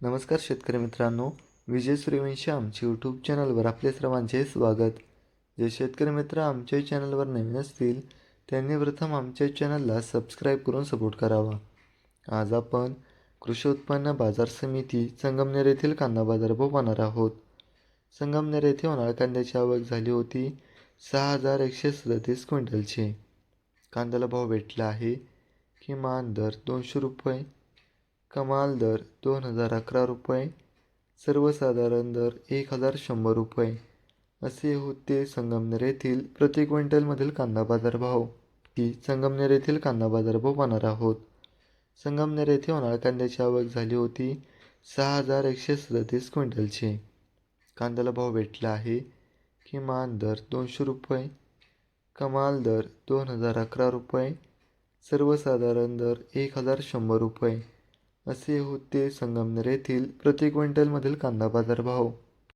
नमस्कार शेतकरी मित्रांनो, विजय सूर्यवंशी आमच्या यूट्यूब चॅनलवर आपले सर्वांचे स्वागत. जे शेतकरी मित्र आमच्या चॅनलवर नवीन असतील त्यांनी प्रथम आमच्या चॅनलला सबस्क्राईब करून सपोर्ट करावा. आज आपण कृषी उत्पन्न बाजार समिती संगमनेर येथील कांदा बाजारभाव पाहणार आहोत. संगमनेर येथे उन्हाळ कांद्याची आवक झाली होती 6,137 क्विंटलची. कांद्याला भाव भेटला आहे. किमान दर 200 रुपये, कमाल दर 2,011 रुपये, सर्वसाधारण दर 1,100 रुपये असे होते संगमनेर येथील प्रति क्विंटलमधील कांदा बाजारभाव. संगमनेर येथील कांदा बाजारभाव पाहणार आहोत. संगमनेर येथे उन्हाळ कांद्याची आवक झाली होती 6,137 क्विंटलची. कांद्याला भाव भेटला आहे. किमान दर 200 रुपये, कमाल दर 2,011 रुपये, सर्वसाधारण दर 1,100 रुपये असे होते संगमनेर येथील प्रति क्विंटलमधील कांदा बाजारभाव.